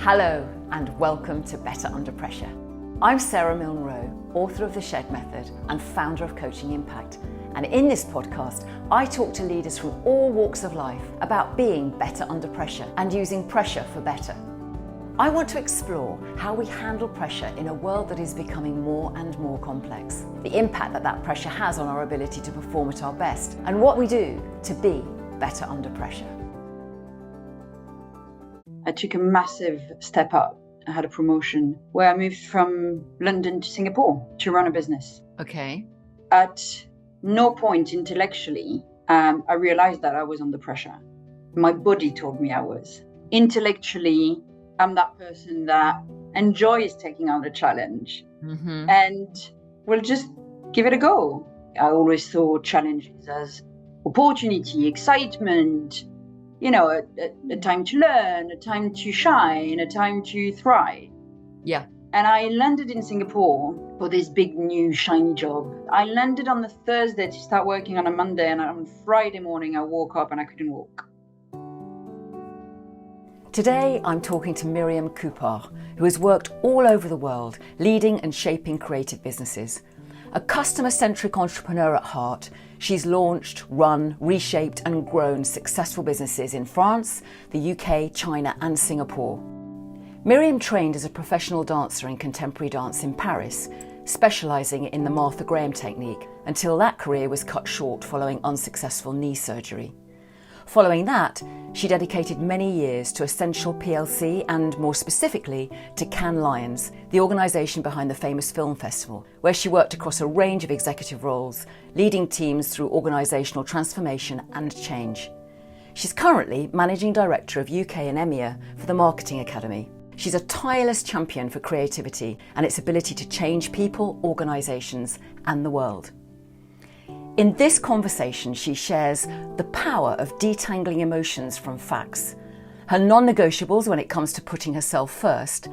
Hello and welcome to Better Under Pressure. I'm Sara Milne Rowe, author of The Shed Method and founder of Coaching Impact. And in this podcast, I talk to leaders from all walks of life about being better under pressure and using pressure for better. I want to explore how we handle pressure in a world that is becoming more and more complex, the impact that pressure has on our ability to perform at our best, and what we do to be better under pressure. I took a massive step up. I had a promotion where I moved from London to Singapore to run a business. Okay. At no point intellectually, I realized that I was under pressure. My body told me I was. Intellectually, I'm that person that enjoys taking on a challenge and will just give it a go. I always saw challenges as opportunity, excitement, a time to learn, a time to shine, a time to thrive. Yeah. And I landed in Singapore for this big new shiny job. I landed on the Thursday to start working on a Monday, and on Friday morning I woke up and I couldn't walk. Today I'm talking to Myriam Coupard, who has worked all over the world, leading and shaping creative businesses. A customer-centric entrepreneur at heart, she's launched, run, reshaped and grown successful businesses in France, the UK, China and Singapore. Myriam trained as a professional dancer in contemporary dance in Paris, specialising in the Martha Graham technique, until that career was cut short following unsuccessful knee surgery. Following that, she dedicated many years to Ascential PLC and, more specifically, to Cannes Lions, the organisation behind the famous film festival, where she worked across a range of executive roles, leading teams through organisational transformation and change. She's currently Managing Director of UK and EMEA for the Marketing Academy. She's a tireless champion for creativity and its ability to change people, organisations and the world. In this conversation, she shares the power of detangling emotions from facts, her non-negotiables when it comes to putting herself first,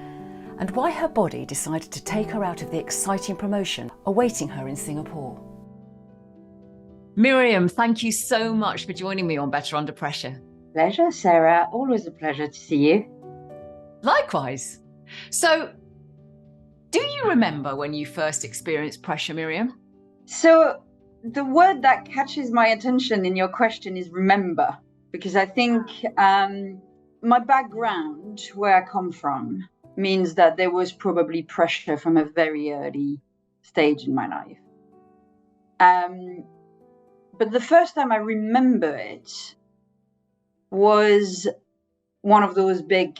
and why her body decided to take her out of the exciting promotion awaiting her in Singapore. Myriam, thank you so much for joining me on Better Under Pressure. Pleasure, Sarah. Always a pleasure to see you. Likewise. So, do you remember when you first experienced pressure, Myriam? So, the word that catches my attention in your question is remember, because I think my background, where I come from, means that there was probably pressure from a very early stage in my life. But the first time I remember it was one of those big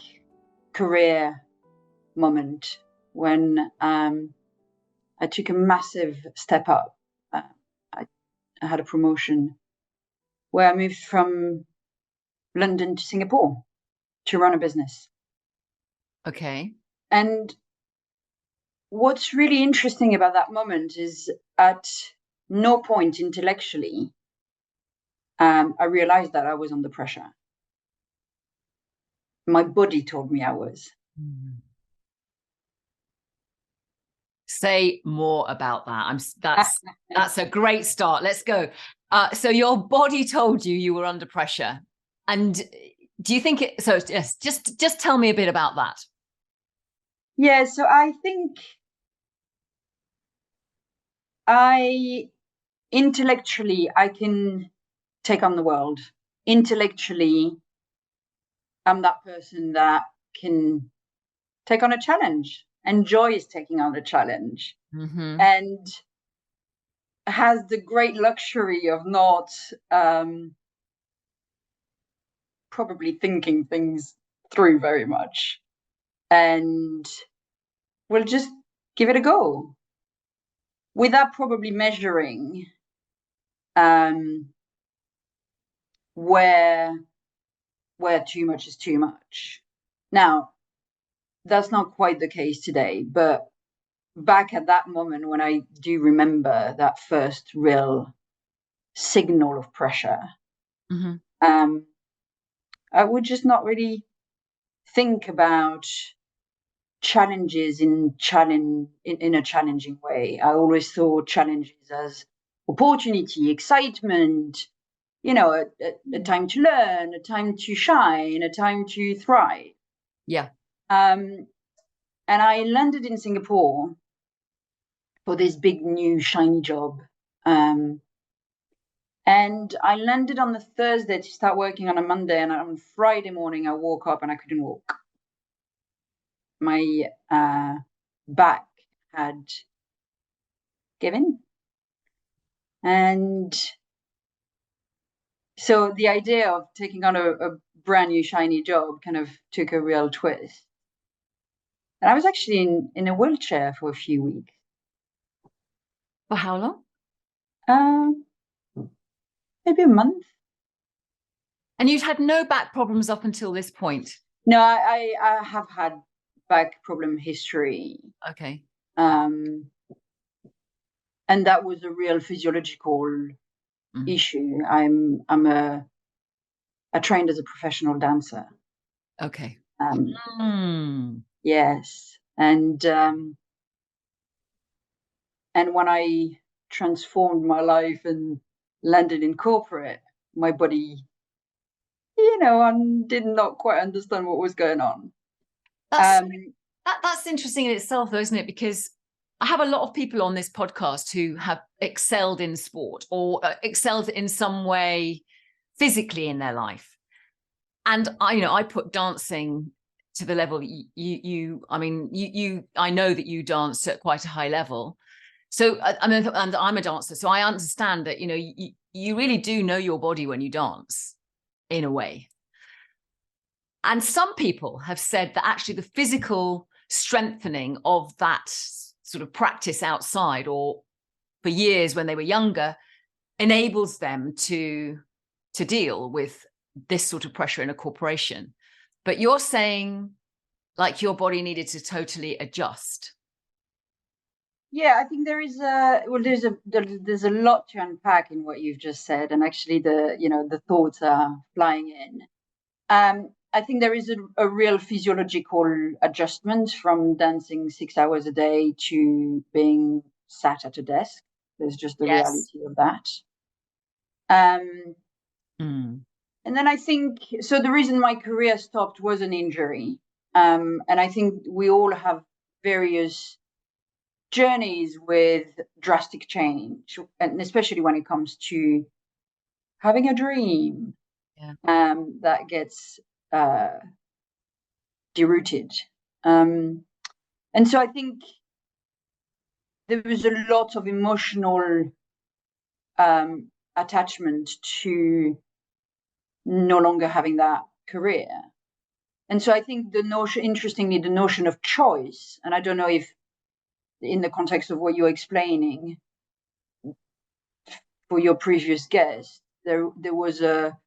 career moments when I took a massive step up. I had a promotion where I moved from London to Singapore to run a business. Okay. And what's really interesting about that moment is at no point intellectually, I realized that I was under pressure. My body told me I was. Say more about that. That's a great start. Let's go. So your body told you were under pressure, and do you think it? So yes, just tell me a bit about that. Yeah. So I think intellectually I can take on the world. Intellectually, I'm that person that can take on a challenge, enjoys taking on a challenge, and has the great luxury of not probably thinking things through very much, and will just give it a go without probably measuring where too much is too much. Now, that's not quite the case today, but back at that moment when I do remember that first real signal of pressure, I would just not really think about challenges in a challenging way. I always saw challenges as opportunity, excitement, a time to learn, a time to shine, a time to thrive. Yeah. And I landed in Singapore for this big new shiny job. And I landed on the Thursday to start working on a Monday, and on Friday morning I woke up and I couldn't walk. My back had given. And so the idea of taking on a brand new shiny job kind of took a real twist. And I was actually in a wheelchair for a few weeks. For how long? Maybe a month. And you'd had no back problems up until this point? No, I have had back problem history. Okay. And that was a real physiological issue. I trained as a professional dancer. Okay. Yes. And when I transformed my life and landed in corporate, my body, did not quite understand what was going on. That's interesting in itself, though, isn't it? Because I have a lot of people on this podcast who have excelled in sport or excelled in some way physically in their life. And I put dancing to the level I know that you dance at quite a high level. So and I'm a dancer, so I understand that, you really do know your body when you dance in a way. And some people have said that actually the physical strengthening of that sort of practice outside or for years when they were younger enables them to deal with this sort of pressure in a corporation. But you're saying like your body needed to totally adjust. Yeah, I think there's a lot to unpack in what you've just said, and actually the thoughts are flying in. I think there is a real physiological adjustment from dancing 6 hours a day to being sat at a desk. There's just the reality of that. And then I think, so the reason my career stopped was an injury. And I think we all have various journeys with drastic change, and especially when it comes to having a dream that gets derooted. And so I think there was a lot of emotional attachment to no longer having that career. And so I think the notion of choice, and I don't know if in the context of what you're explaining for your previous guest, there was a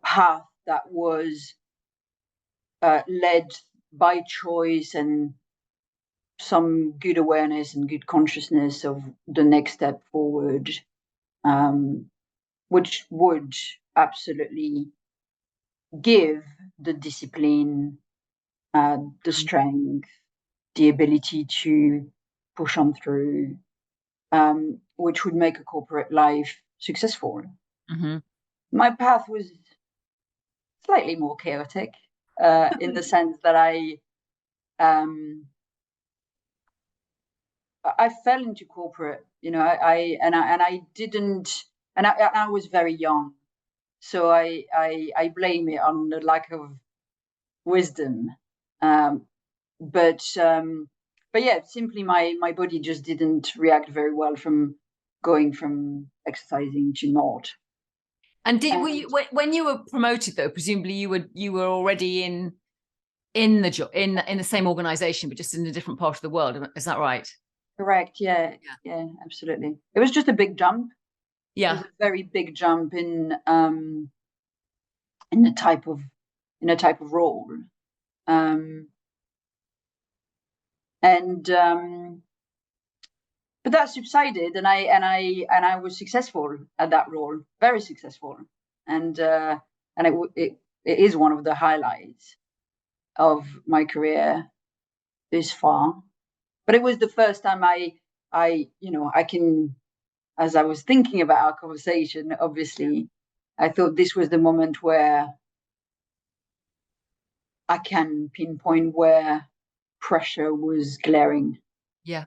path that was led by choice and some good awareness and good consciousness of the next step forward, which would absolutely give the discipline, the strength, the ability to push on through, which would make a corporate life successful. My path was slightly more chaotic in the sense that I fell into corporate, I didn't, and I was very young, so I blame it on the lack of wisdom, but yeah, simply my body just didn't react very well from going from exercising to not. And when you were promoted, though, presumably you were already in the job in the same organization, but just in a different part of the world. Is that right? Correct. Yeah, absolutely. It was just a big jump. Yeah, it was a very big jump in a type of role, but that subsided, and I was successful at that role, very successful, and it is one of the highlights of my career this far. But it was the first time I can, as I was thinking about our conversation, obviously, I thought this was the moment where I can pinpoint where pressure was glaring. Yeah.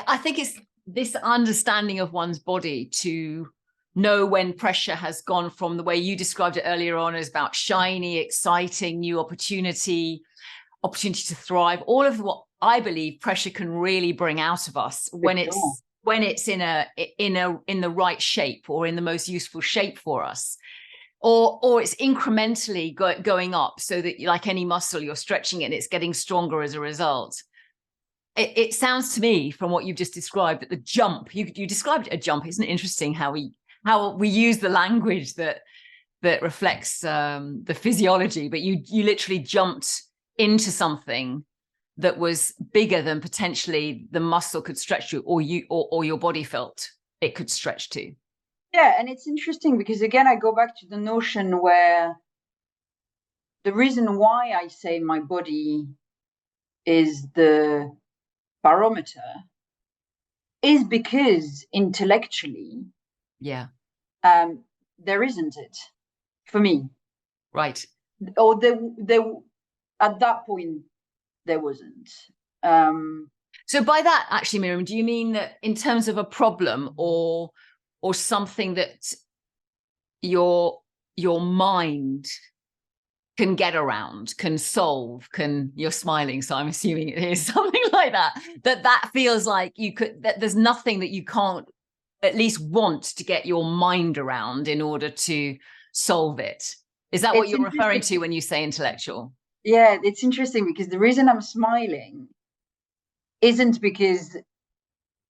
I think it's this understanding of one's body to know when pressure has gone from the way you described it earlier on as about shiny, exciting, new opportunity to thrive. All of what I believe pressure can really bring out of us when it's in the right shape or in the most useful shape for us. Or it's incrementally going up so that, like any muscle, you're stretching it and it's getting stronger as a result. It sounds to me from what you've just described that the jump, you described it a jump. Isn't it interesting how we use the language that reflects the physiology, but you literally jumped into something that was bigger than potentially the muscle could stretch to, or your body felt it could stretch to. Yeah, and it's interesting because, again, I go back to the notion where the reason why I say my body is the barometer is because intellectually, there isn't it for me. Right. Or there at that point, there wasn't. So by that, actually, Myriam, do you mean that in terms of a problem or something that your mind can get around, can solve, you're smiling, so I'm assuming it is something like that feels like that there's nothing that you can't at least want to get your mind around in order to solve it? Is that what you're referring to when you say intellectual? Yeah, it's interesting because the reason I'm smiling isn't because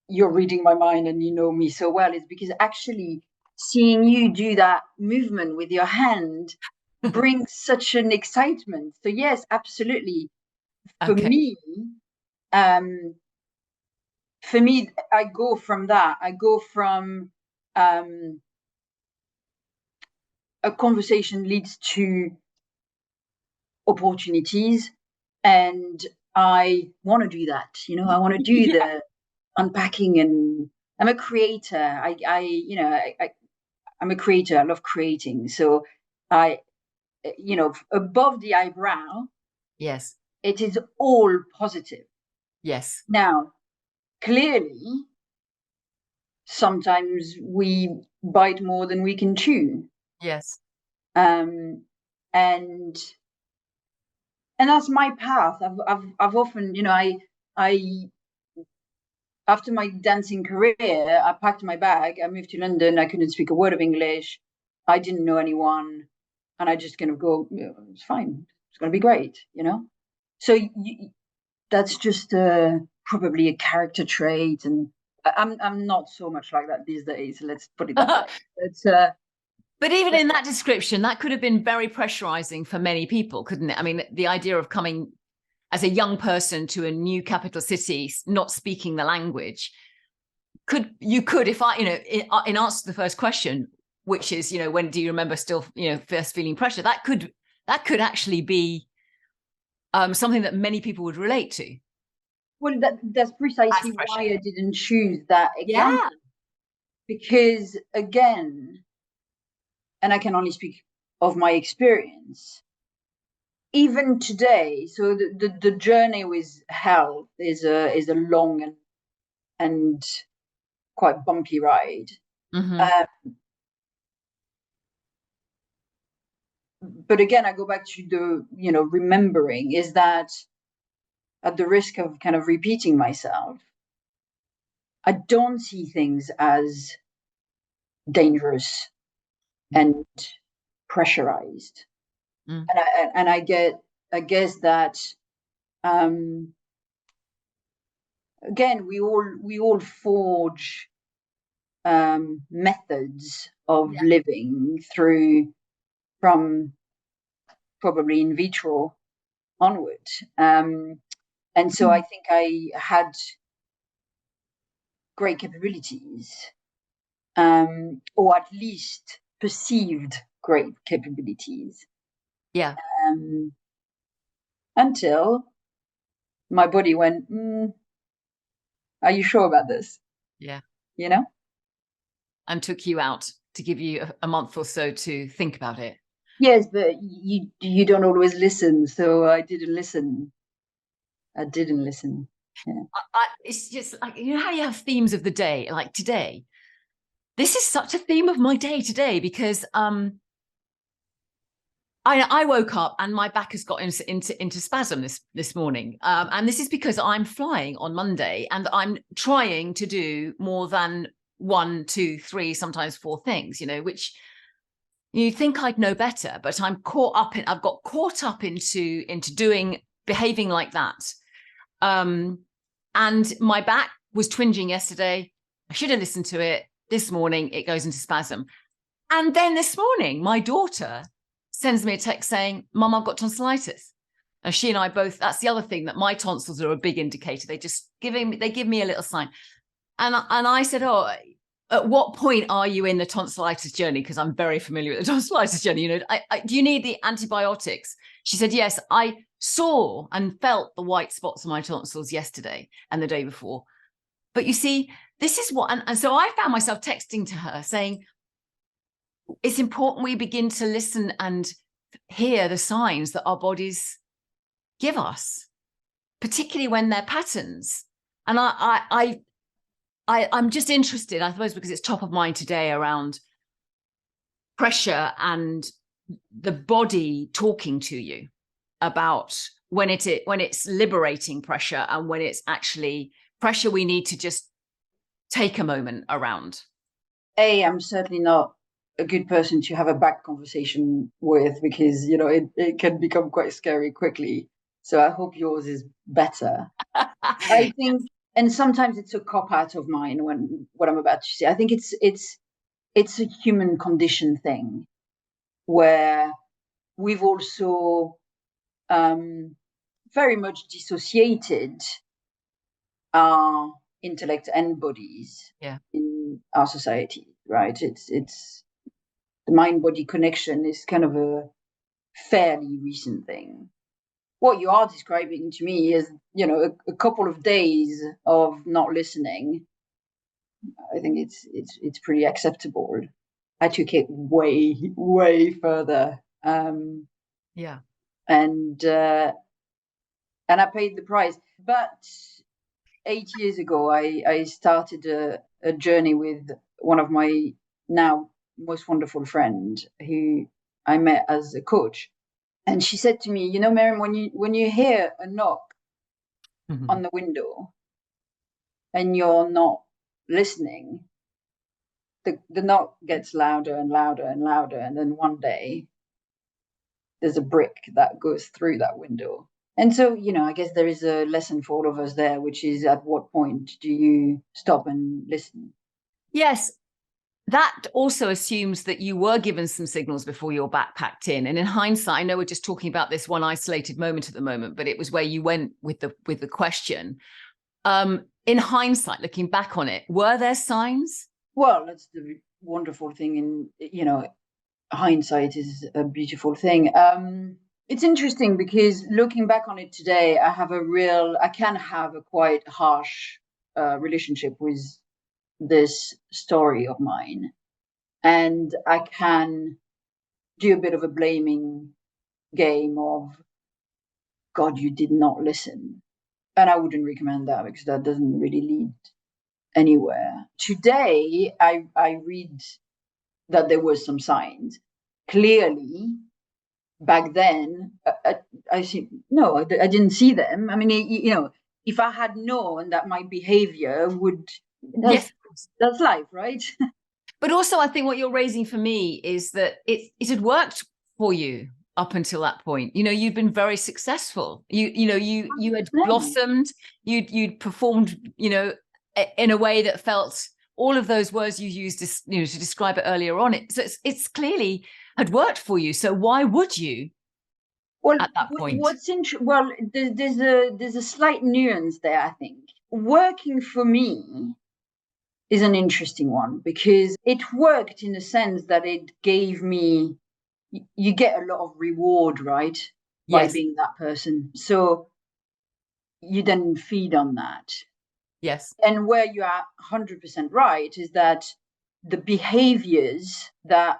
you're reading my mind and you know me so well. It's because actually seeing you do that movement with your hand brings such an excitement. So yes, absolutely. For me, I go from that. I go from a conversation leads to opportunities, and I want to do that. I want to do the unpacking, and I'm a creator. I'm a creator. I love creating. So above the eyebrow, yes, it is all positive. Yes. Now, clearly, sometimes we bite more than we can chew. Yes. And that's my path. I've often, I after my dancing career, I packed my bag. I moved to London. I couldn't speak a word of English. I didn't know anyone, and I just kind of go, it's fine. It's going to be great, So that's just probably a character trait, and I'm not so much like that these days. Let's put it that way. It's But even in that description, that could have been very pressurizing for many people, couldn't it? I mean, the idea of coming as a young person to a new capital city, not speaking the language, if I, in answer to the first question, which is, when do you remember still, first feeling pressure? That could actually be something that many people would relate to. Well, that's precisely why I didn't choose that example. Yeah. Because again, and I can only speak of my experience, even today, so the journey with health is a long and quite bumpy ride. Mm-hmm. But again, I go back to the, remembering is that at the risk of kind of repeating myself, I don't see things as dangerous and pressurized. Mm. And I guess that again we all forge methods of living from probably in vitro onward, and so I think I had great capabilities, or at least perceived great capabilities. Yeah. Until my body went, are you sure about this? Yeah. And took you out to give you a month or so to think about it. Yes, but you don't always listen, so I didn't listen. I didn't listen. Yeah. It's just like, you know how you have themes of the day, like today. This is such a theme of my day today because I woke up and my back has got into spasm this morning, and this is because I'm flying on Monday and I'm trying to do more than 1, 2, 3, sometimes 4 things, which you think I'd know better, but I've got caught up into behaving like that. And my back was twinging yesterday. I should have listened to it. This morning, it goes into spasm. And then this morning, my daughter sends me a text saying, Mum, I've got tonsillitis. And she and I both, that's the other thing, that my tonsils are a big indicator. They give me a little sign. And I said, oh, at what point are you in the tonsillitis journey? Because I'm very familiar with the tonsillitis journey. Do you need the antibiotics? She said, yes, I saw and felt the white spots on my tonsils yesterday and the day before. But you see, this is what, and so I found myself texting to her saying, it's important we begin to listen and hear the signs that our bodies give us, particularly when they're patterns. And I'm just interested, I suppose, because it's top of mind today around pressure and the body talking to you about when it's liberating pressure and when it's actually pressure we need to just take a moment around. I'm certainly not a good person to have a back conversation with because, it can become quite scary quickly. So I hope yours is better. I think, and sometimes it's a cop out of mine when what I'm about to say. I think it's a human condition thing where we've also very much dissociated our intellect and bodies in our society, right? It's the mind-body connection is kind of a fairly recent thing. What you are describing to me is, a couple of days of not listening. I think it's pretty acceptable. I took it way, way further. Yeah. And I paid the price. But 8 years ago, I started a journey with one of my now most wonderful friend who I met as a coach. And she said to me, Myriam, when you hear a knock on the window and you're not listening, the knock gets louder and louder and louder. And then one day there's a brick that goes through that window. And so, I guess there is a lesson for all of us there, which is at what point do you stop and listen? Yes. That also assumes that you were given some signals before your back packed in. And in hindsight, I know we're just talking about this one isolated moment at the moment, but it was where you went with the question. In hindsight, looking back on it, were there signs? Well, that's the wonderful thing. In, hindsight is a beautiful thing. It's interesting because looking back on it today, I can have a quite harsh relationship with this story of mine. And I can do a bit of a blaming game of, God, you did not listen. And I wouldn't recommend that because that doesn't really lead anywhere. Today, I read that there were some signs. Clearly, back then, I see, no, I didn't see them. I mean, if I had known that my behavior would, that's life, right? But also, I think what you're raising for me is that it had worked for you up until that point. You'd been very successful. You had blossomed. You'd performed. In a way that felt all of those words you used to describe it earlier on. It's clearly had worked for you. So why would you? Well, at that point, there's a slight nuance there. I think working for me is an interesting one because it worked in the sense that it gave me, you get a lot of reward, right? By being that person. So you then feed on that. Yes. And where you are 100% right is that the behaviors that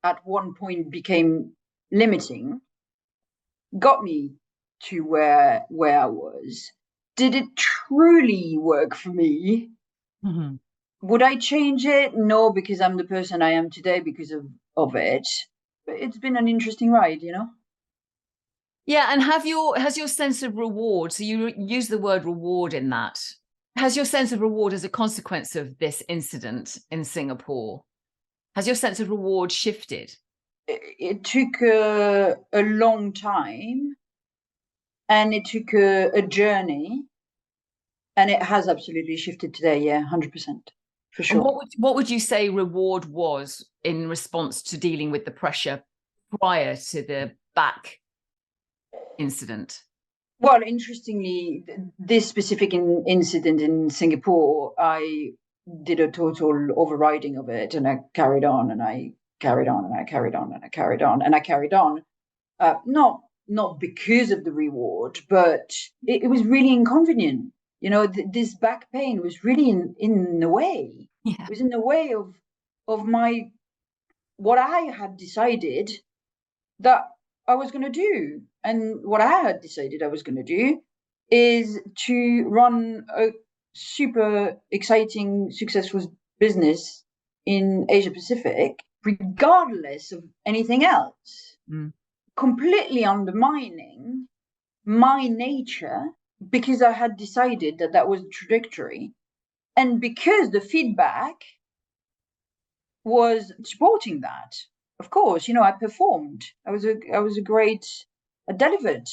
at one point became limiting, got me to where I was. Did it truly work for me? Mm-hmm. Would I change it? No, because I'm the person I am today because of it. But it's been an interesting ride, you know? Yeah, and has your sense of reward, so you use the word reward in that, has your sense of reward as a consequence of this incident in Singapore, has your sense of reward shifted? It took a long time, and it took a journey, and it has absolutely shifted today. Yeah, 100%, for And sure. what would you say reward was in response to dealing with the pressure prior to the back incident? Well, interestingly, this specific incident in Singapore, I did a total overriding of it, and I carried on, and I carried on, and I carried on, and I carried on, and I carried on. Not because of the reward, but it was really inconvenient. You know, this back pain was really in the way. Yeah. It was in the way of my what I had decided that I was going to do. And what I had decided I was going to do is to run a super exciting, successful business in Asia Pacific, regardless of anything else, completely undermining my nature because I had decided that that was the trajectory. And because the feedback was supporting that. Of course, you know, I performed. I was I delivered.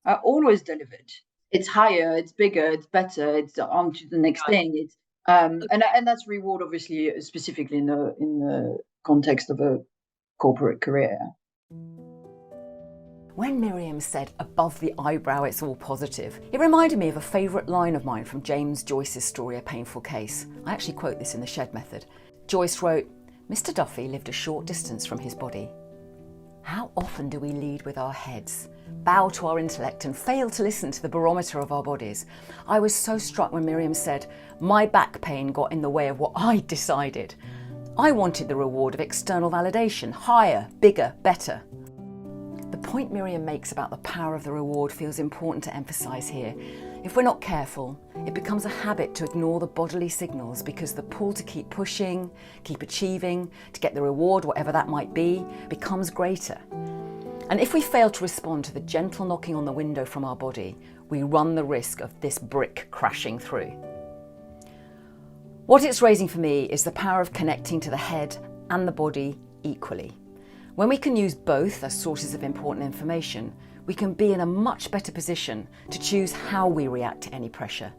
I always delivered. It's higher, it's bigger, it's better, it's on to the next thing. It's and that's reward, obviously, specifically in the context of a corporate career. When Myriam said above the eyebrow it's all positive, it reminded me of a favourite line of mine from James Joyce's story A Painful Case. I actually quote this in the Shed Method. Joyce wrote, "Mr. Duffy lived a short distance from his body. How often do we lead with our heads, bow to our intellect and fail to listen to the barometer of our bodies? I was so struck when Myriam said, my back pain got in the way of what I decided. I wanted the reward of external validation, higher, bigger, better." The point Myriam makes about the power of the reward feels important to emphasise here. If we're not careful, it becomes a habit to ignore the bodily signals because the pull to keep pushing, keep achieving, to get the reward, whatever that might be, becomes greater. And if we fail to respond to the gentle knocking on the window from our body, we run the risk of this brick crashing through. What it's raising for me is the power of connecting to the head and the body equally. When we can use both as sources of important information, we can be in a much better position to choose how we react to any pressure.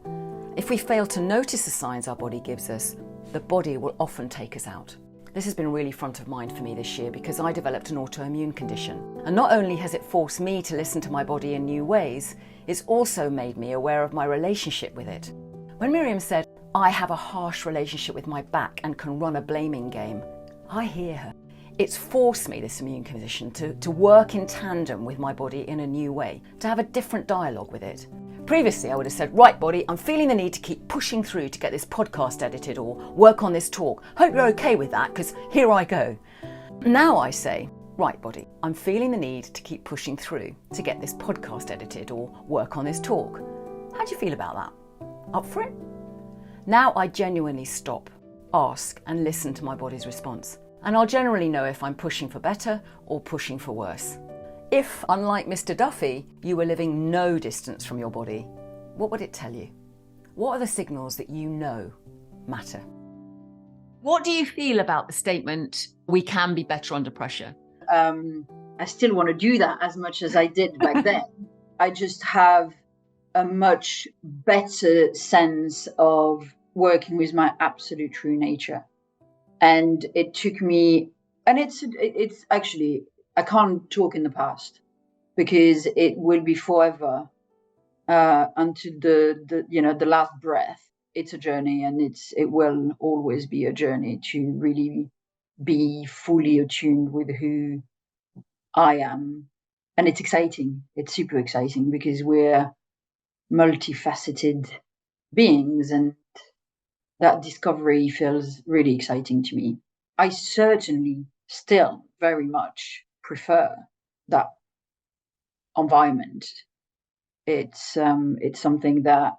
If we fail to notice the signs our body gives us, the body will often take us out. This has been really front of mind for me this year because I developed an autoimmune condition. And not only has it forced me to listen to my body in new ways, it's also made me aware of my relationship with it. When Myriam said, "I have a harsh relationship with my back and can run a blaming game," I hear her. It's forced me, this immune condition, to work in tandem with my body in a new way, to have a different dialogue with it. Previously, I would have said, "Right, body, I'm feeling the need to keep pushing through to get this podcast edited or work on this talk. Hope you're okay with that, because here I go." Now I say, "Right, body, I'm feeling the need to keep pushing through to get this podcast edited or work on this talk. How do you feel about that? Up for it?" Now I genuinely stop, ask, and listen to my body's response. And I'll generally know if I'm pushing for better or pushing for worse. If, unlike Mr. Duffy, you were living no distance from your body, what would it tell you? What are the signals that you know matter? What do you feel about the statement, "we can be better under pressure"? I still want to do that as much as I did back then. I just have a much better sense of working with my absolute true nature. And it took me, and it's actually, I can't talk in the past because it will be forever until the last breath. It's a journey, and it will always be a journey to really be fully attuned with who I am. And it's exciting. It's super exciting because we're multifaceted beings, and that discovery feels really exciting to me. I certainly still very much prefer that environment. It's something that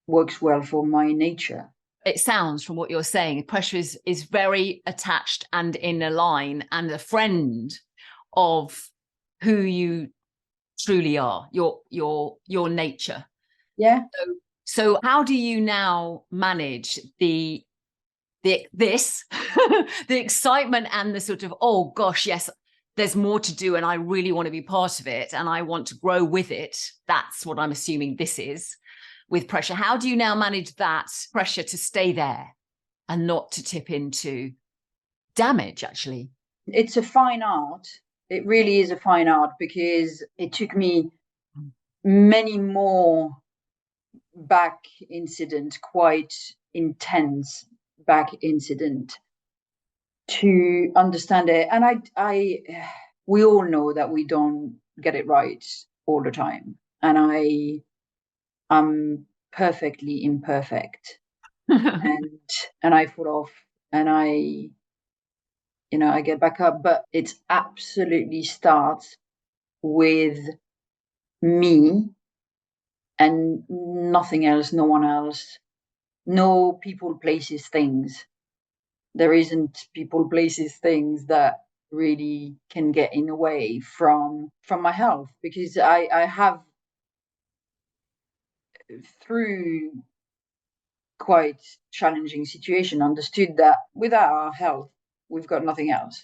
works well for my nature. It sounds from what you're saying, pressure is very attached and in a line and a friend of who you truly are, your nature. Yeah. So how do you now manage the excitement and the sort of, oh gosh, yes, there's more to do and I really want to be part of it and I want to grow with it. That's what I'm assuming this is with pressure. How do you now manage that pressure to stay there and not to tip into damage, actually? It's a fine art. It really is a fine art, because it took me many more back incident, quite intense back incident, to understand it. And we all know that we don't get it right all the time, and I'm perfectly imperfect, and I fall off, and I get back up, but it absolutely starts with me and nothing else, no one else, no people, places, things. There isn't people, places, things that really can get in the way from my health, because I have, through quite challenging situation, understood that without our health we've got nothing else,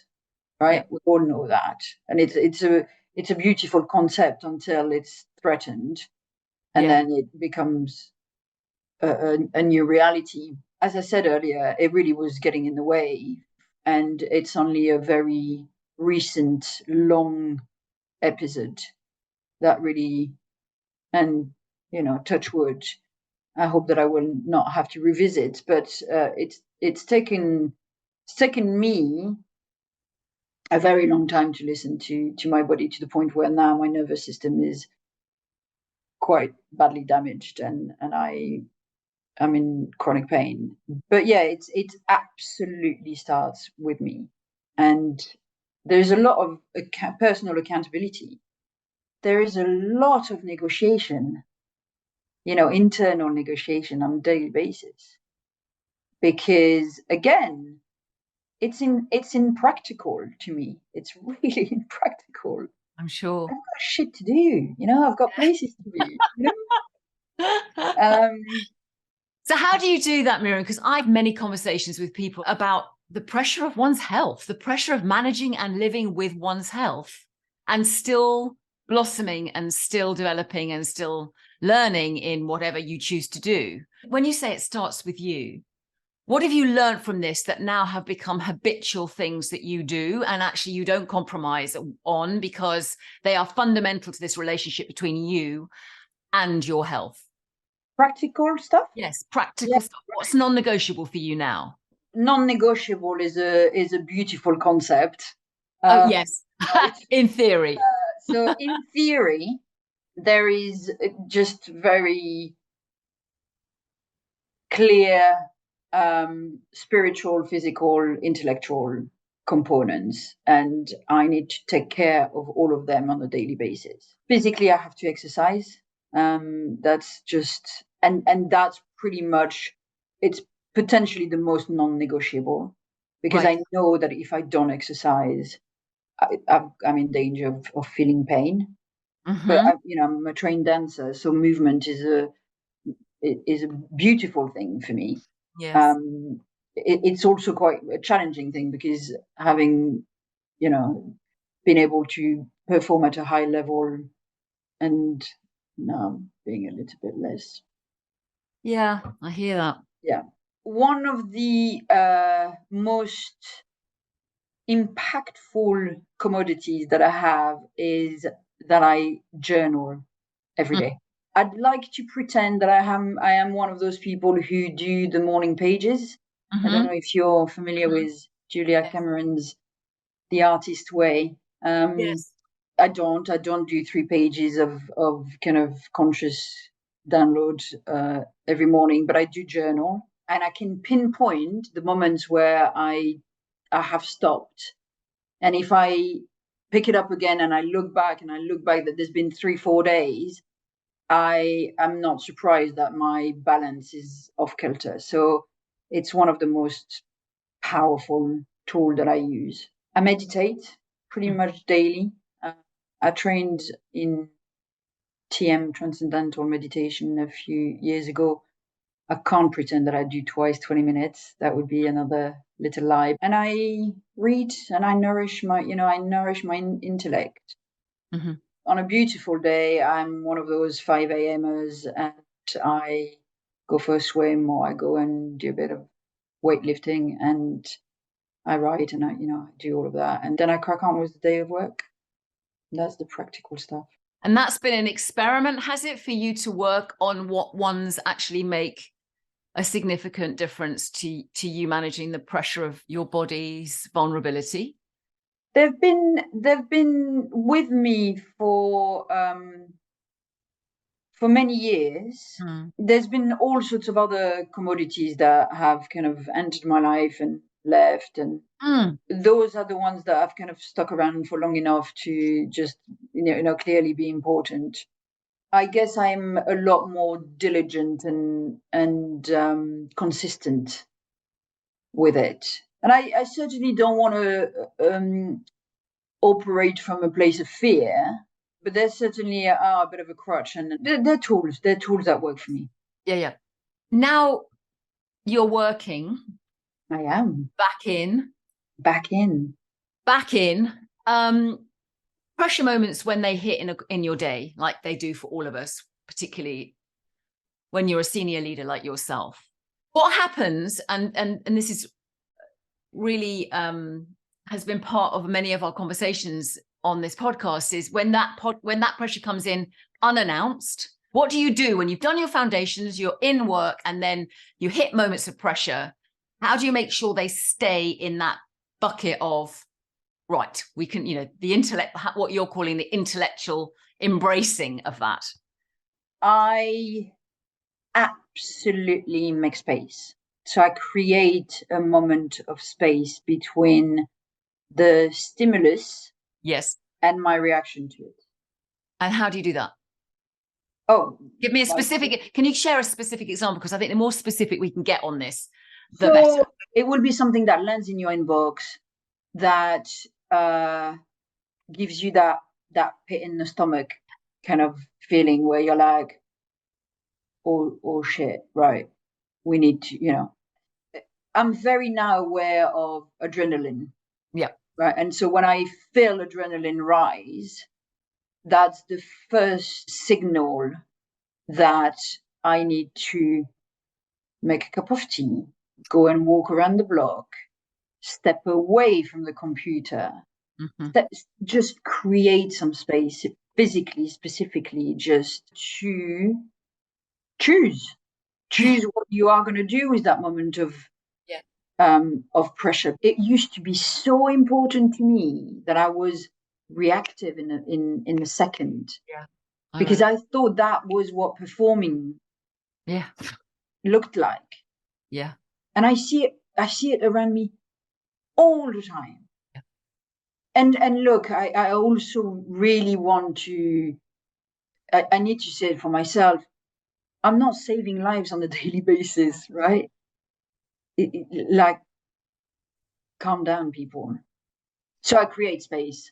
right? We all know that, and it's a beautiful concept until it's threatened, and then it becomes a new reality. As I said earlier, it really was getting in the way, and it's only a very recent long episode that really, and touch wood, I hope that I will not have to revisit, but it's taken me a very long time to listen to my body, to the point where now my nervous system is quite badly damaged, and I'm in chronic pain. But yeah, it absolutely starts with me, and there's a lot of personal accountability. There is a lot of negotiation, internal negotiation on a daily basis, because again, it's impractical to me. It's really impractical. I'm sure. I've got shit to do, I've got places to be, So how do you do that, Myriam? Because I've many conversations with people about the pressure of one's health, the pressure of managing and living with one's health, and still blossoming and still developing and still learning in whatever you choose to do. When you say it starts with you, what have you learned from this that now have become habitual things that you do and actually you don't compromise on because they are fundamental to this relationship between you and your health? Practical stuff? Yes, practical stuff. What's non-negotiable for you now? Non-negotiable is a beautiful concept. Yes, in theory. So in theory, there is just very clear spiritual, physical, intellectual components, and I need to take care of all of them on a daily basis. Physically, I have to exercise. That's just, and that's pretty much, it's potentially the most non-negotiable, because I know that if I don't exercise, I'm in danger of feeling pain. But I'm a trained dancer, so movement is a beautiful thing for me. Yes. It's also quite a challenging thing, because having been able to perform at a high level, and now being a little bit less. Yeah, I hear that. Yeah. One of the most impactful commodities that I have is that I journal every day. I'd like to pretend that I am one of those people who do the morning pages. I don't know if you're familiar with Julia Cameron's The Artist Way. Yes. I don't do 3 pages of kind of conscious download every morning, but I do journal, and I can pinpoint the moments where I have stopped. And if I pick it up again and I look back that there's been 3-4 days, I am not surprised that my balance is off kilter. So it's one of the most powerful tools that I use. I meditate pretty much daily. I trained in TM, Transcendental Meditation, a few years ago. I can't pretend that I do twice 20 minutes. That would be another little lie. And I read and I nourish my intellect. Mm-hmm. On a beautiful day, I'm one of those 5 a.m.ers and I go for a swim or I go and do a bit of weightlifting and I write and I do all of that. And then I crack on with the day of work. That's the practical stuff. And that's been an experiment, has it, for you to work on what ones actually make a significant difference to you managing the pressure of your body's vulnerability? They've been with me for many years. There's been all sorts of other commodities that have kind of entered my life and left, and those are the ones that I've kind of stuck around for long enough to just clearly be important. I guess I'm a lot more diligent and consistent with it. And I certainly don't want to operate from a place of fear, but there's certainly a bit of a crutch, and they're tools that work for me. Yeah. Now you're working. I am. Back in. Pressure moments when they hit in your day, like they do for all of us, particularly when you're a senior leader like yourself. What happens, and this is really has been part of many of our conversations on this podcast, is when that pressure comes in unannounced. What do you do when you've done your foundations, you're in work, and then you hit moments of pressure? How do you make sure they stay in that bucket of, right, we can, the intellect, what you're calling the intellectual embracing of that? I absolutely make space. So I create a moment of space between the stimulus, yes, and my reaction to it. And how do you do that? Oh, give me a specific. Can you share a specific example? Because I think the more specific we can get on this, the so better. It will be something that lands in your inbox that gives you that pit in the stomach kind of feeling where you're like, oh shit, right? We need to, I'm very now aware of adrenaline. Yeah. Right. And so when I feel adrenaline rise, that's the first signal that I need to make a cup of tea, go and walk around the block, step away from the computer, just create some space physically, specifically, just to choose what you are going to do with that moment of pressure. It used to be so important to me that I was reactive in a second, because I thought that was what performing looked like. And I see it around me all the time. And look, I also really want to, I need to say it for myself, I'm not saving lives on a daily basis, right? Like, calm down, people. So I create space,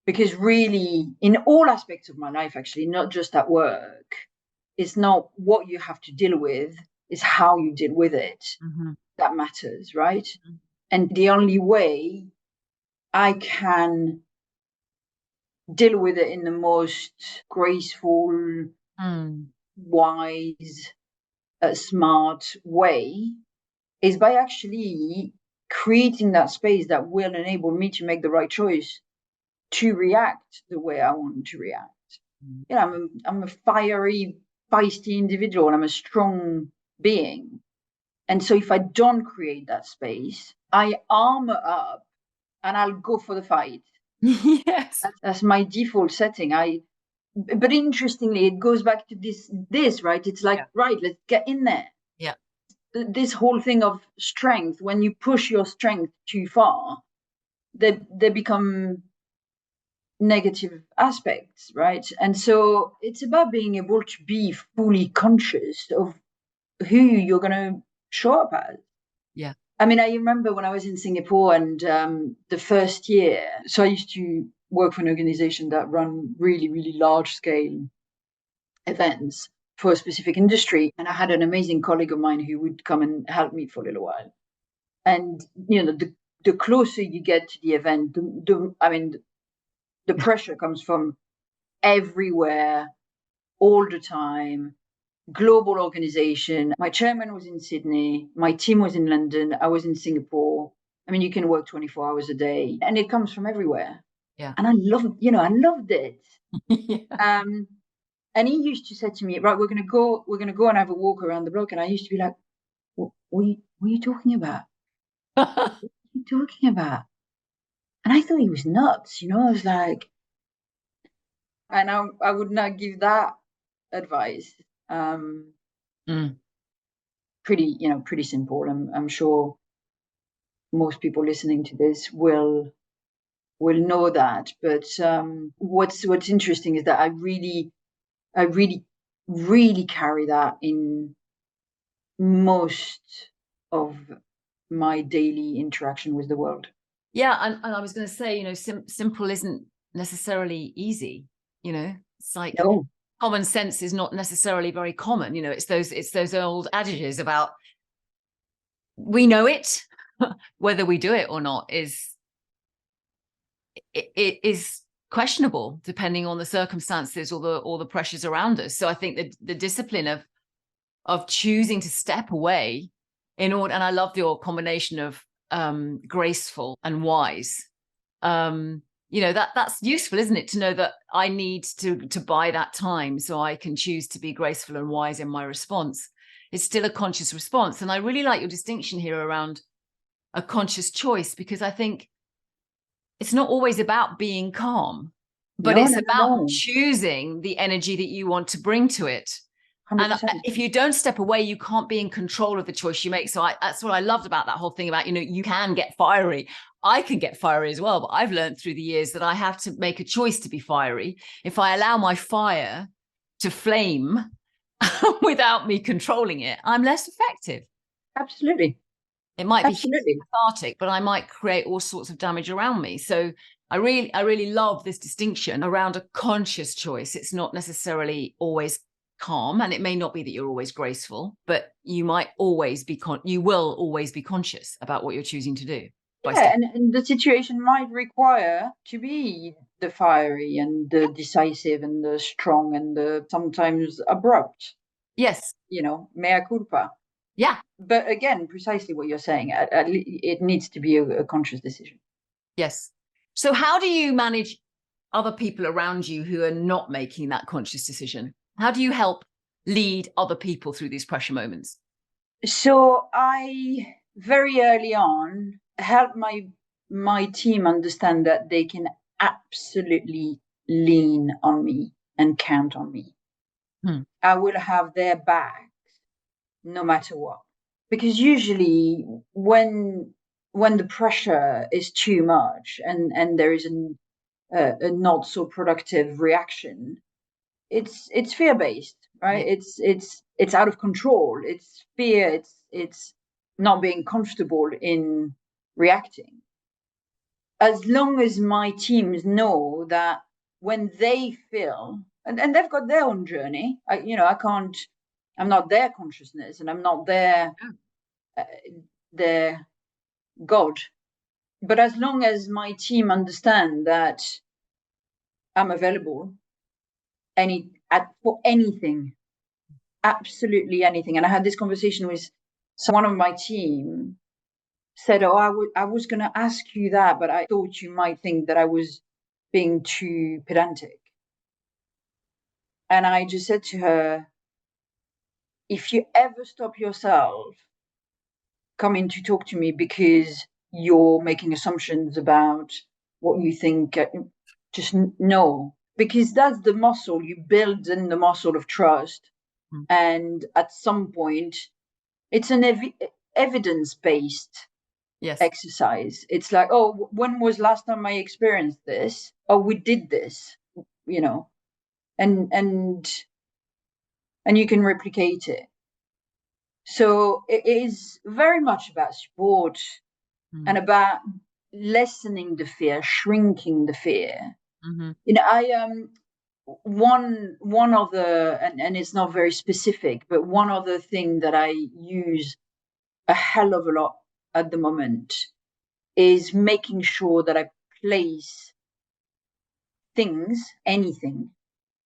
because really, in all aspects of my life, actually, not just at work, it's not what you have to deal with, it's how you deal with it that matters, right? And the only way I can deal with it in the most graceful, wise, smart way is by actually creating that space that will enable me to make the right choice to react the way I want to react. I'm a fiery, feisty individual, and I'm a strong being. And so if I don't create that space, I armor up and I'll go for the fight. Yes. That's my default setting. But interestingly, it goes back to this, right? It's like, right, let's get in there. Yeah. This whole thing of strength, when you push your strength too far, they become negative aspects, right? And so it's about being able to be fully conscious of who you're going to show up as. Yeah. I mean, I remember when I was in Singapore and the first year, so I used to work for an organization that run really, really large scale events for a specific industry. And I had an amazing colleague of mine who would come and help me for a little while. And, the closer you get to the event, the pressure comes from everywhere, all the time, global organization. My chairman was in Sydney, my team was in London, I was in Singapore. I mean, you can work 24 hours a day and it comes from everywhere. Yeah. And I loved it. Yeah. And he used to say to me, right, we're gonna go and have a walk around the block. And I used to be like, what are you talking about? What are you talking about? And I thought he was nuts, I was like, and I would not give that advice. Mm. Pretty simple. I'm sure most people listening to this will know that. But what's interesting is that I really, really carry that in most of my daily interaction with the world. Yeah, and I was going to say, simple isn't necessarily easy. It's like No. common sense is not necessarily very common. It's those old adages about we know it, whether we do it or not is questionable depending on the circumstances or the pressures around us. So I think that the discipline of choosing to step away in order, and I love your combination of graceful and wise. That's useful, isn't it, to know that I need to buy that time so I can choose to be graceful and wise in my response. It's still a conscious response. And I really like your distinction here around a conscious choice, because I think it's not always about being calm, but it's about choosing the energy that you want to bring to it. 100%. And if you don't step away, you can't be in control of the choice you make. So that's what I loved about that whole thing about, you can get fiery. I can get fiery as well, but I've learned through the years that I have to make a choice to be fiery. If I allow my fire to flame without me controlling it, I'm less effective. Absolutely. It might be cathartic, but I might create all sorts of damage around me. So I really love this distinction around a conscious choice. It's not necessarily always calm, and it may not be that you're always graceful, but you might always be you will always be conscious about what you're choosing to do. Yeah, and the situation might require to be the fiery and the decisive and the strong and the sometimes abrupt. Yes. Mea culpa. Yeah. But again, precisely what you're saying, it needs to be a conscious decision. Yes. So how do you manage other people around you who are not making that conscious decision? How do you help lead other people through these pressure moments? So I very early on helped my team understand that they can absolutely lean on me and count on me. I will have their backs no matter what. Because usually when the pressure is too much and there is a not so productive reaction, it's fear-based, right? Yeah. It's out of control. It's fear. It's not being comfortable in reacting. As long as my teams know that when they feel, and they've got their own journey, I'm not their consciousness and I'm not their God. But as long as my team understand that I'm available for anything, absolutely anything. And I had this conversation with someone of my team said, I was going to ask you that, but I thought you might think that I was being too pedantic. And I just said to her, if you ever stop yourself coming to talk to me because you're making assumptions about what you think, just no, because that's the muscle you build in the muscle of trust. And at some point, it's an evidence-based Yes. exercise. It's like, oh, when was last time I experienced this? Oh, we did this, you know, and you can replicate it. So it is very much about support and about lessening the fear, shrinking the fear. You know, one of the, and it's not very specific, but one other thing that I use a hell of a lot at the moment is making sure that I place things, anything,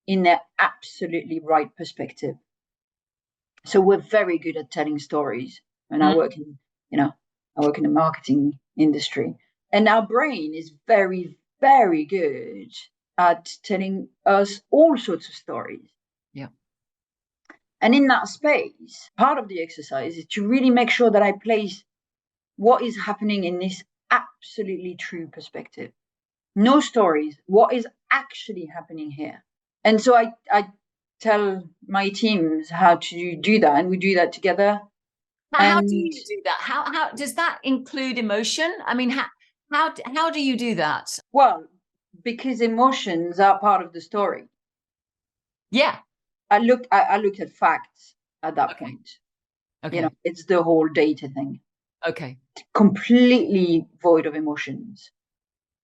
in their absolutely right perspective. So we're very good at telling stories, and I work in the marketing industry, and our brain is very, very good at telling us all sorts of stories. Yeah. And in that space, part of the exercise is to really make sure that I place what is happening in this absolutely true perspective. No stories, what is actually happening here. And so I tell my teams how to do that, and we do that together. How do you do that? How does that include emotion? I mean, how do you do that? Well, because emotions are part of the story. Yeah. I looked at facts at that point. Okay. You know, it's the whole data thing. Okay. Completely void of emotions.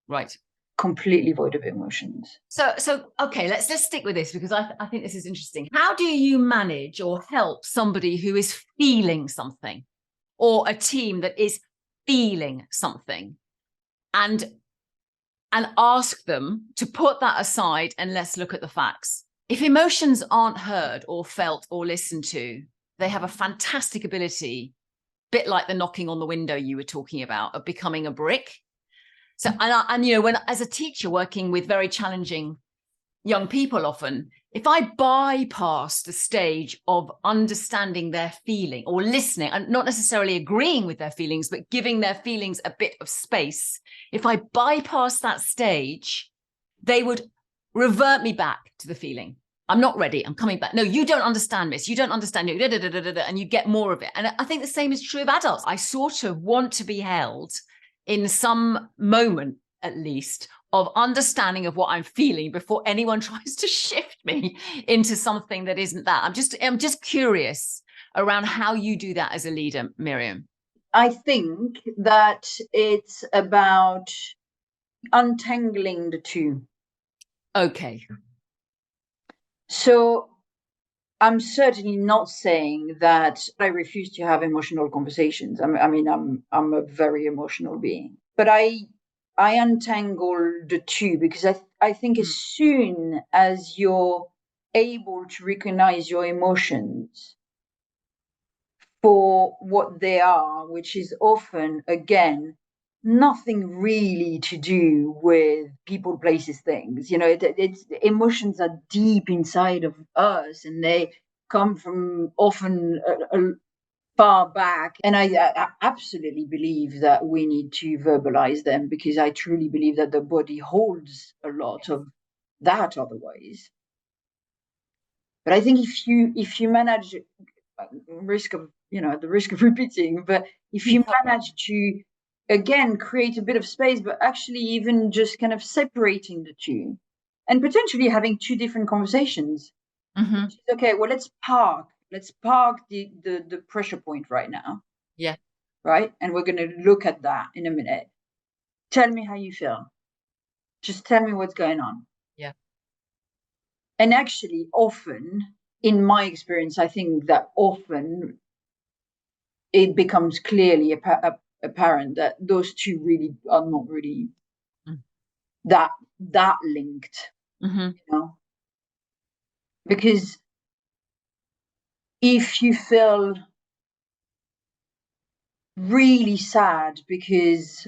Right. Completely void of emotions. So okay, let's stick with this, because I think this is interesting. How do you manage or help somebody who is feeling something, or a team that is feeling something, and ask them to put that aside and let's look at the facts? If emotions aren't heard or felt or listened to, they have a fantastic ability, bit like the knocking on the window you were talking about, of becoming a brick. So, and you know, when as a teacher working with very challenging young people, often, if I bypass the stage of understanding their feeling or listening, and not necessarily agreeing with their feelings, but giving their feelings a bit of space, if I bypass that stage, they would revert me back to the feeling. I'm not ready. I'm coming back. No, you don't understand, miss. You don't understand. And you get more of it. And I think the same is true of adults. I sort of want to be held in some moment, at least, of understanding of what I'm feeling before anyone tries to shift me into something that isn't that. I'm just curious around how you do that as a leader, Myriam. I think that it's about untangling the two. Okay. So I'm certainly not saying that I refuse to have emotional conversations. I mean, I'm a very emotional being, but I untangle the two, because I think as soon as you're able to recognize your emotions for what they are, which is often, again, nothing really to do with people, places, things. You know, it's emotions are deep inside of us, and they come from often far back. And I absolutely believe that we need to verbalize them, because I truly believe that the body holds a lot of that otherwise. But I think if you manage, risk of the risk of repeating, but if you manage to again create a bit of space, but actually even just kind of separating the two, and potentially having two different conversations. Okay, well, let's park the pressure point right now. Yeah. Right, and we're going to look at that in a minute. Tell me how you feel. Just tell me what's going on. Yeah. And actually, often, in my experience, I think that often it becomes clearly apparent that those two really are not really that linked. You know, because if you feel really sad because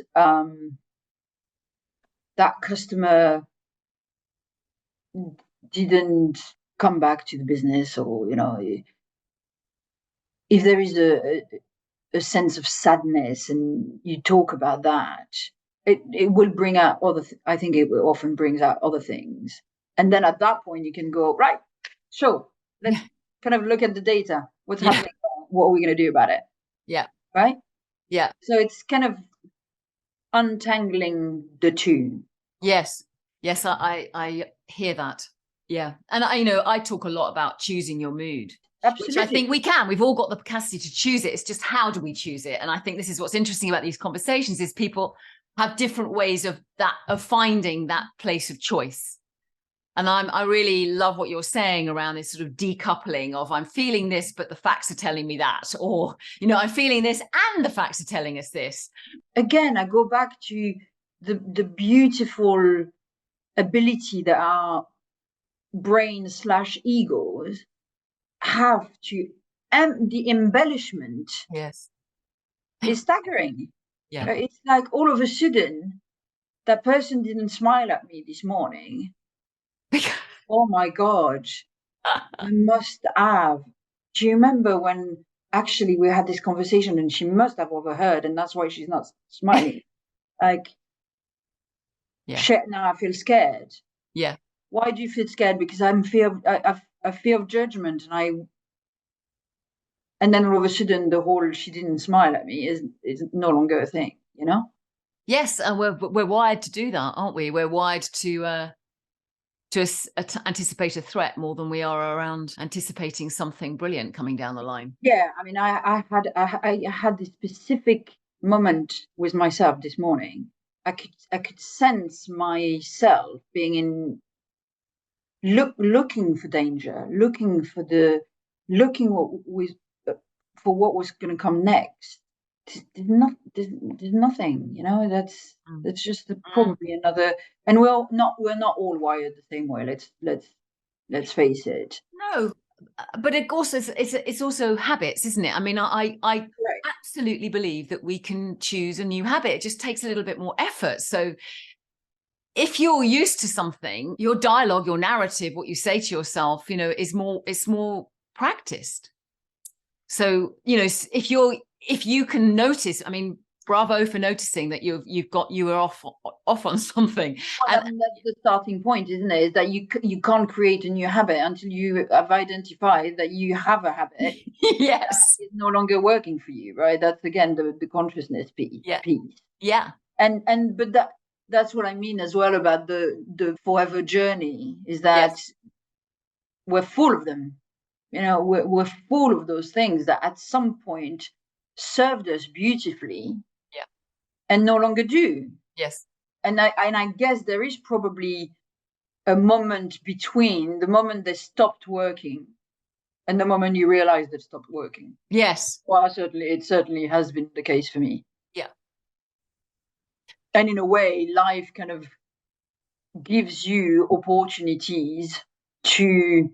that customer didn't come back to the business, or if there is a sense of sadness and you talk about that, it will bring out I think it often brings out other things. And then at that point you can go, right, so let's kind of look at the data. What's happening? What are we going to do about it? Yeah. Right? Yeah. So it's kind of untangling the two. Yes. Yes, I hear that. Yeah. And I talk a lot about choosing your mood, which I Absolutely. think we can. We've all got the capacity to choose it. It's just how do we choose it? And I think this is what's interesting about these conversations is people have different ways of finding that place of choice. And I really love what you're saying around this sort of decoupling of I'm feeling this, but the facts are telling me that, or, I'm feeling this and the facts are telling us this. Again, I go back to the beautiful ability that our brain/egos have to, and the embellishment Yes. is staggering. Yeah. It's like all of a sudden, that person didn't smile at me this morning. Oh my God, I must have. Do you remember when actually we had this conversation and she must have overheard and that's why she's not smiling? Like, Yeah. shit, now I feel scared. Yeah. Why do you feel scared? Because I fear of judgment, and then all of a sudden the whole she didn't smile at me is no longer a thing, Yes, and we're wired to do that, aren't we? We're wired to anticipate a threat more than we are around anticipating something brilliant coming down the line. Yeah, I mean, I had this specific moment with myself this morning. I could sense myself being looking for danger, looking for what was going to come next. There's nothing, that's just probably another. And we're not all wired the same way. Let's face it. No, but it's also habits, isn't it? I mean, I absolutely believe that we can choose a new habit. It just takes a little bit more effort. So if you're used to something, your dialogue, your narrative, what you say to yourself, it's more practiced. So, if you can notice, I mean, bravo for noticing that you were off on something. Well, I mean, that's the starting point, isn't it? Is that you can't create a new habit until you have identified that you have a habit. Yes, it's no longer working for you, right? That's again the consciousness piece. Yeah. But that's what I mean as well about the forever journey, is that we're full of them. We're full of those things that at some point served us beautifully, and no longer do. Yes. And I guess there is probably a moment between the moment they stopped working and the moment you realize they stopped working. Yes. Well, it certainly has been the case for me. Yeah. And in a way, life kind of gives you opportunities to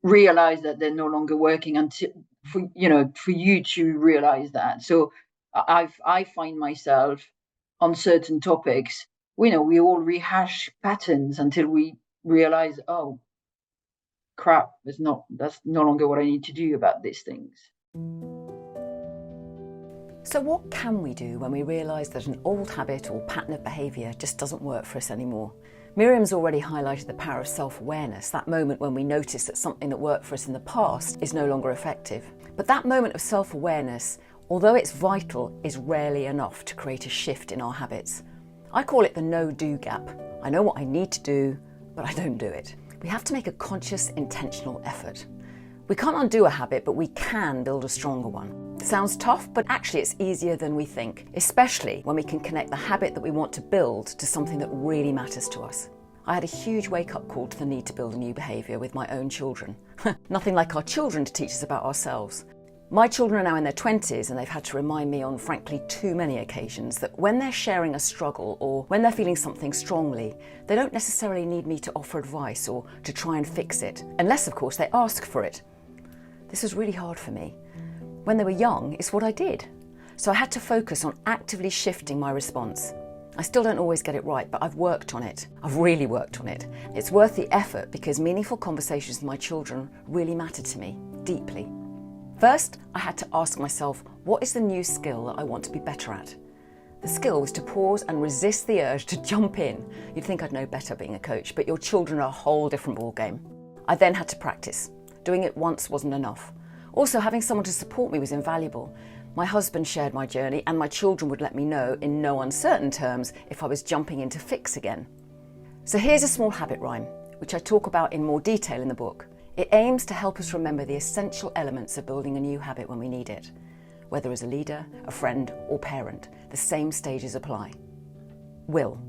realize that they're no longer working until for you to realize that. So I find myself on certain topics, we all rehash patterns until we realize, oh crap, that's no longer what I need to do about these things. So what can we do when we realise that an old habit or pattern of behaviour just doesn't work for us anymore? Myriam's already highlighted the power of self-awareness, that moment when we notice that something that worked for us in the past is no longer effective. But that moment of self-awareness, although it's vital, is rarely enough to create a shift in our habits. I call it the no-do gap. I know what I need to do, but I don't do it. We have to make a conscious, intentional effort. We can't undo a habit, but we can build a stronger one. It sounds tough, but actually it's easier than we think, especially when we can connect the habit that we want to build to something that really matters to us. I had a huge wake-up call to the need to build a new behaviour with my own children. Nothing like our children to teach us about ourselves. My children are now in their 20s and they've had to remind me on frankly too many occasions that when they're sharing a struggle or when they're feeling something strongly, they don't necessarily need me to offer advice or to try and fix it, unless of course they ask for it. This was really hard for me. When they were young, it's what I did. So I had to focus on actively shifting my response. I still don't always get it right, but I've worked on it. I've really worked on it. It's worth the effort because meaningful conversations with my children really matter to me, deeply. First, I had to ask myself, what is the new skill that I want to be better at? The skill was to pause and resist the urge to jump in. You'd think I'd know better being a coach, but your children are a whole different ballgame. I then had to practice. Doing it once wasn't enough. Also, having someone to support me was invaluable. My husband shared my journey, and my children would let me know in no uncertain terms if I was jumping into fix again. So here's a small habit rhyme, which I talk about in more detail in the book. It aims to help us remember the essential elements of building a new habit when we need it. Whether as a leader, a friend, or parent, the same stages apply. Will.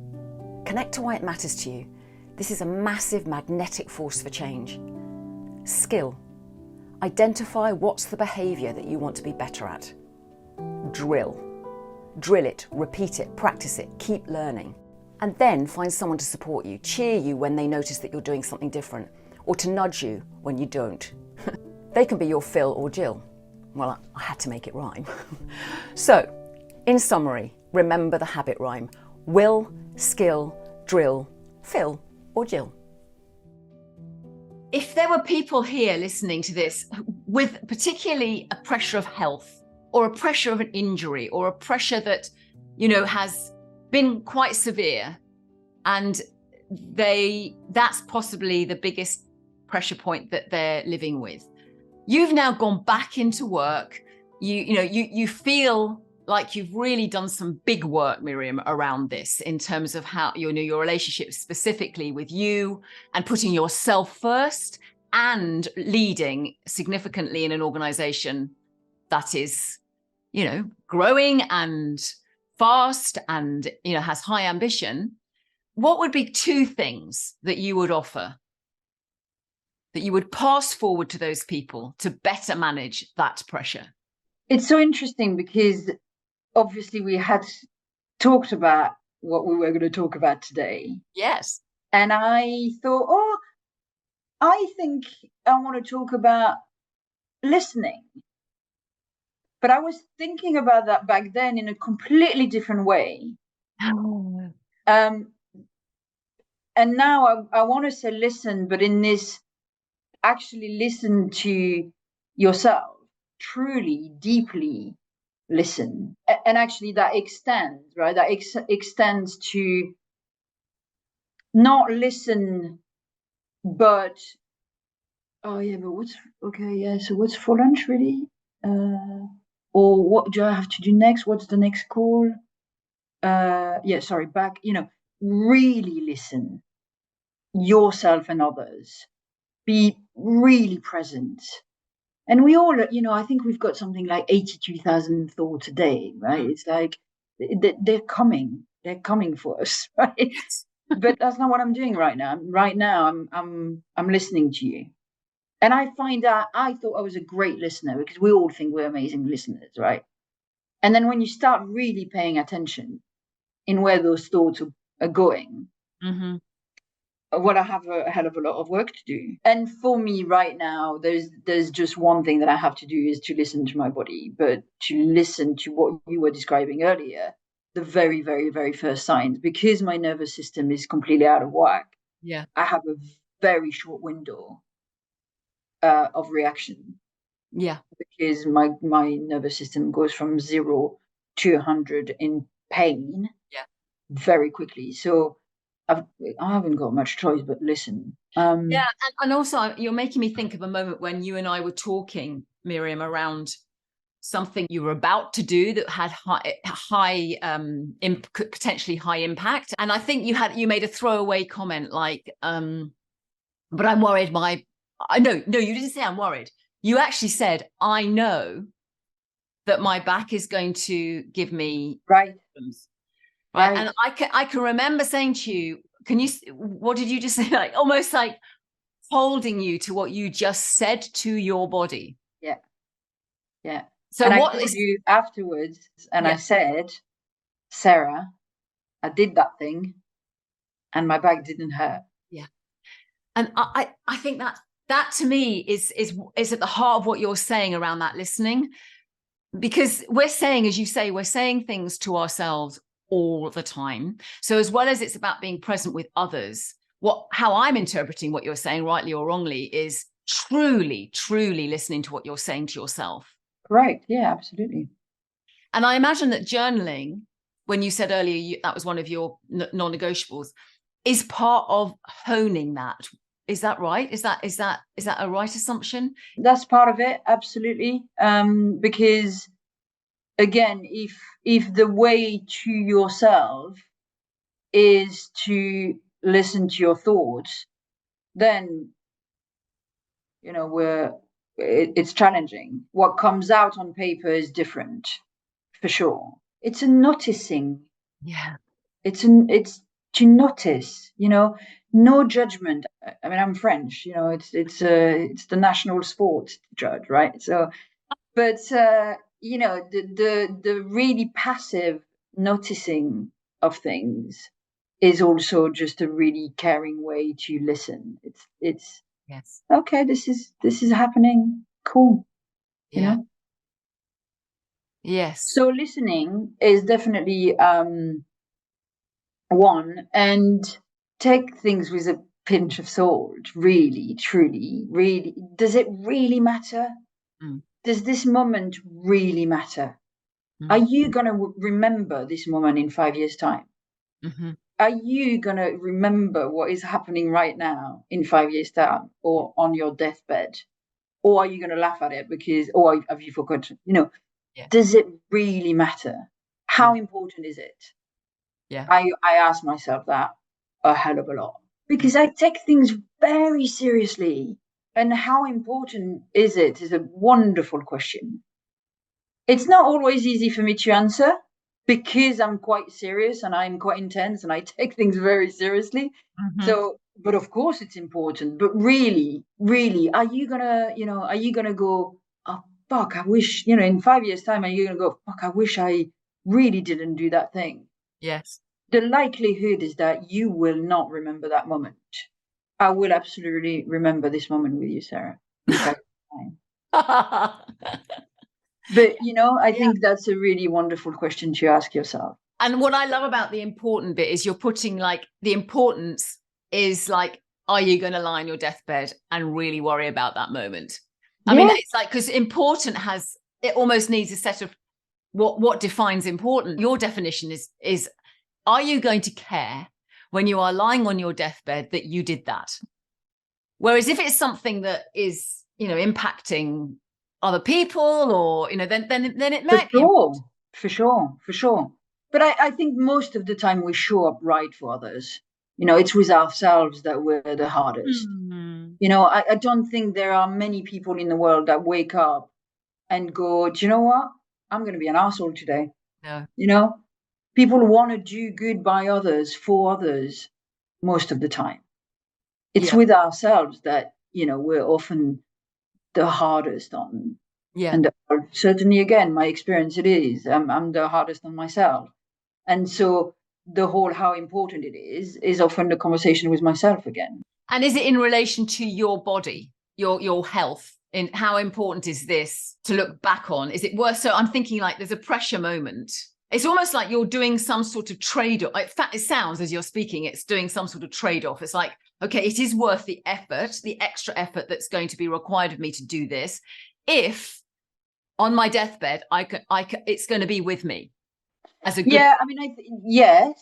Connect to why it matters to you. This is a massive magnetic force for change. Skill. Identify what's the behaviour that you want to be better at. Drill. Drill it, repeat it, practice it, keep learning. And then find someone to support you, cheer you when they notice that you're doing something different, or to nudge you when you don't. They can be your Phil or Jill. Well, I had to make it rhyme. So, in summary, remember the habit rhyme. Will, skill, drill, Phil or Jill. If there were people here listening to this with particularly a pressure of health or a pressure of an injury or a pressure that, has been quite severe, and that's possibly the biggest pressure point that they're living with. You've now gone back into work. You feel like you've really done some big work, Myriam, around this in terms of how your relationship specifically with you and putting yourself first and leading significantly in an organization that is, growing and fast and, has high ambition. What would be two things that you would offer, that you would pass forward to those people to better manage that pressure? It's so interesting because obviously we had talked about what we were going to talk about today. Yes. And I thought, I think I want to talk about listening. But I was thinking about that back then in a completely different way. Oh. And now I want to say listen, but in this, actually listen to yourself, truly, deeply listen. And actually that extends, right? That extends to not listen, but, so what's for lunch really? Or what do I have to do next? What's the next call? Really listen yourself and others. Be really present. And we all, I think we've got something like 82,000 thoughts a day, right? It's like they're coming for us, right? But that's not what I'm doing right now. Right now, I'm listening to you. And I find out I thought I was a great listener because we all think we're amazing listeners, right? And then when you start really paying attention in where those thoughts are going, mm-hmm. Well, I have a hell of a lot of work to do. And for me right now, there's just one thing that I have to do is to listen to my body, but to listen to what you were describing earlier, the very, very, very first signs, because my nervous system is completely out of whack. Yeah. I have a very short window of reaction. Yeah. Because my nervous system goes from 0 to 100 in pain. Yeah. Very quickly. So I haven't got much choice but listen. And also you're making me think of a moment when you and I were talking, Myriam, around something you were about to do that had potentially high impact. And I think you made a throwaway comment like, but I'm worried no, you didn't say I'm worried. You actually said, I know that my back is going to give me problems. Right. And I can remember saying to you, what did you just say? Like almost like holding you to what you just said to your body. Yeah. Yeah. So and I told you afterwards, and I said, Sara, I did that thing and my back didn't hurt. Yeah. And I think that to me is at the heart of what you're saying around that listening, because we're saying, as you say, we're saying things to ourselves all the time. So as well as it's about being present with others, how I'm interpreting what you're saying, rightly or wrongly, is truly, truly listening to what you're saying to yourself. Right. Yeah, absolutely. And I imagine that journaling, when you said earlier that was one of your non-negotiables, is part of honing that. Is that right? Is that a right assumption? That's part of it, absolutely. Because again, if the way to yourself is to listen to your thoughts, then it's challenging. What comes out on paper is different, for sure. It's a noticing. Yeah. It's to notice. No judgment. I mean, I'm French. It's the national sport to judge, right? So, but the really passive noticing of things is also just a really caring way to listen. It's Yes. okay. This is happening. Cool. Yeah. Yes. So listening is definitely one, and take things with a pinch of salt. Really, truly, really. Does it really matter? Mm. Does this moment really matter? Mm. Are you going to remember this moment in 5 years' time? Mm-hmm. Are you going to remember what is happening right now in 5 years' time, or on your deathbed? Or are you going to laugh at it because, or have you forgotten? Yeah. Does it really matter? How important is it? Yeah. I ask myself that a hell of a lot, because I take things very seriously. And how important is it is a wonderful question. It's not always easy for me to answer, because I'm quite serious and I'm quite intense and I take things very seriously. Mm-hmm. So, but of course it's important. But really, really, are you gonna go, oh fuck, I wish, in 5 years' time, are you gonna go, fuck, I wish I really didn't do that thing? Yes. The likelihood is that you will not remember that moment. I will absolutely remember this moment with you, Sarah, in 5 years' time. But I think that's a really wonderful question to ask yourself. And what I love about the important bit is you're putting like the importance is like, are you going to lie on your deathbed and really worry about that moment? I mean, it's like, because important it almost needs a set of what defines important. Your definition is are you going to care when you are lying on your deathbed that you did that? Whereas if it's something that is, impacting other people, or, then it might be. For sure. But I think most of the time we show up right for others. It's with ourselves that we're the hardest. I don't think there are many people in the world that wake up and go, do you know what? I'm going to be an asshole today. No. People want to do good by others, for others, most of the time. It's with ourselves that, we're often the hardest on. Yeah. And certainly, again, my experience, it is. I'm the hardest on myself. And so the whole how important it is often the conversation with myself again. And is it in relation to your body, your health? In how important is this to look back on? Is it worth? So I'm thinking like there's a pressure moment. It's almost like you're doing some sort of trade-off. In fact, it sounds as you're speaking, it's doing some sort of trade-off. It's like, okay, it is worth the effort, the extra effort that's going to be required of me to do this. If on my deathbed, it's going to be with me as a good. Yeah, I mean, yes,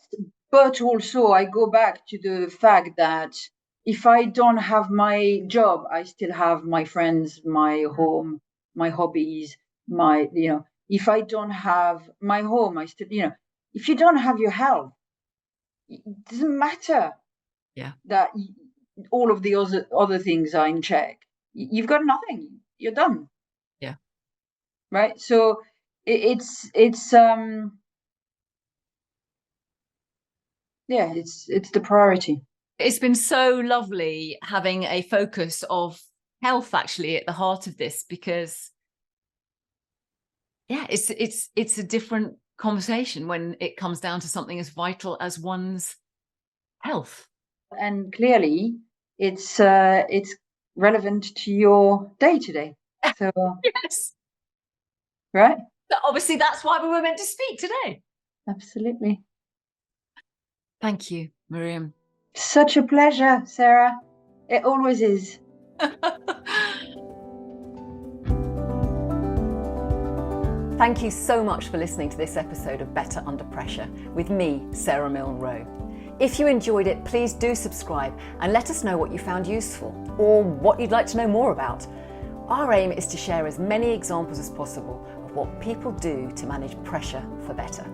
but also I go back to the fact that if I don't have my job, I still have my friends, my home, my hobbies, if I don't have my home, I still, if you don't have your health, it doesn't matter that all of the other things are in check. You've got nothing. You're done. Yeah. Right. So it's the priority. It's been so lovely having a focus of health actually at the heart of this, because it's a different conversation when it comes down to something as vital as one's health. And clearly it's relevant to your day-to-day. So yes. Right? So obviously that's why we were meant to speak today. Absolutely. Thank you, Myriam. Such a pleasure, Sarah. It always is. Thank you so much for listening to this episode of Better Under Pressure with me, Sara Milne Rowe. If you enjoyed it, please do subscribe and let us know what you found useful or what you'd like to know more about. Our aim is to share as many examples as possible of what people do to manage pressure for better.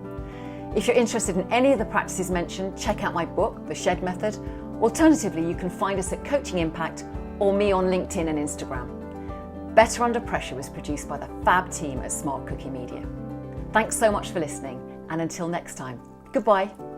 If you're interested in any of the practices mentioned, check out my book, The Shed Method. Alternatively, you can find us at Coaching Impact or me on LinkedIn and Instagram. Better Under Pressure was produced by the fab team at Smart Cookie Media. Thanks so much for listening, and until next time, goodbye.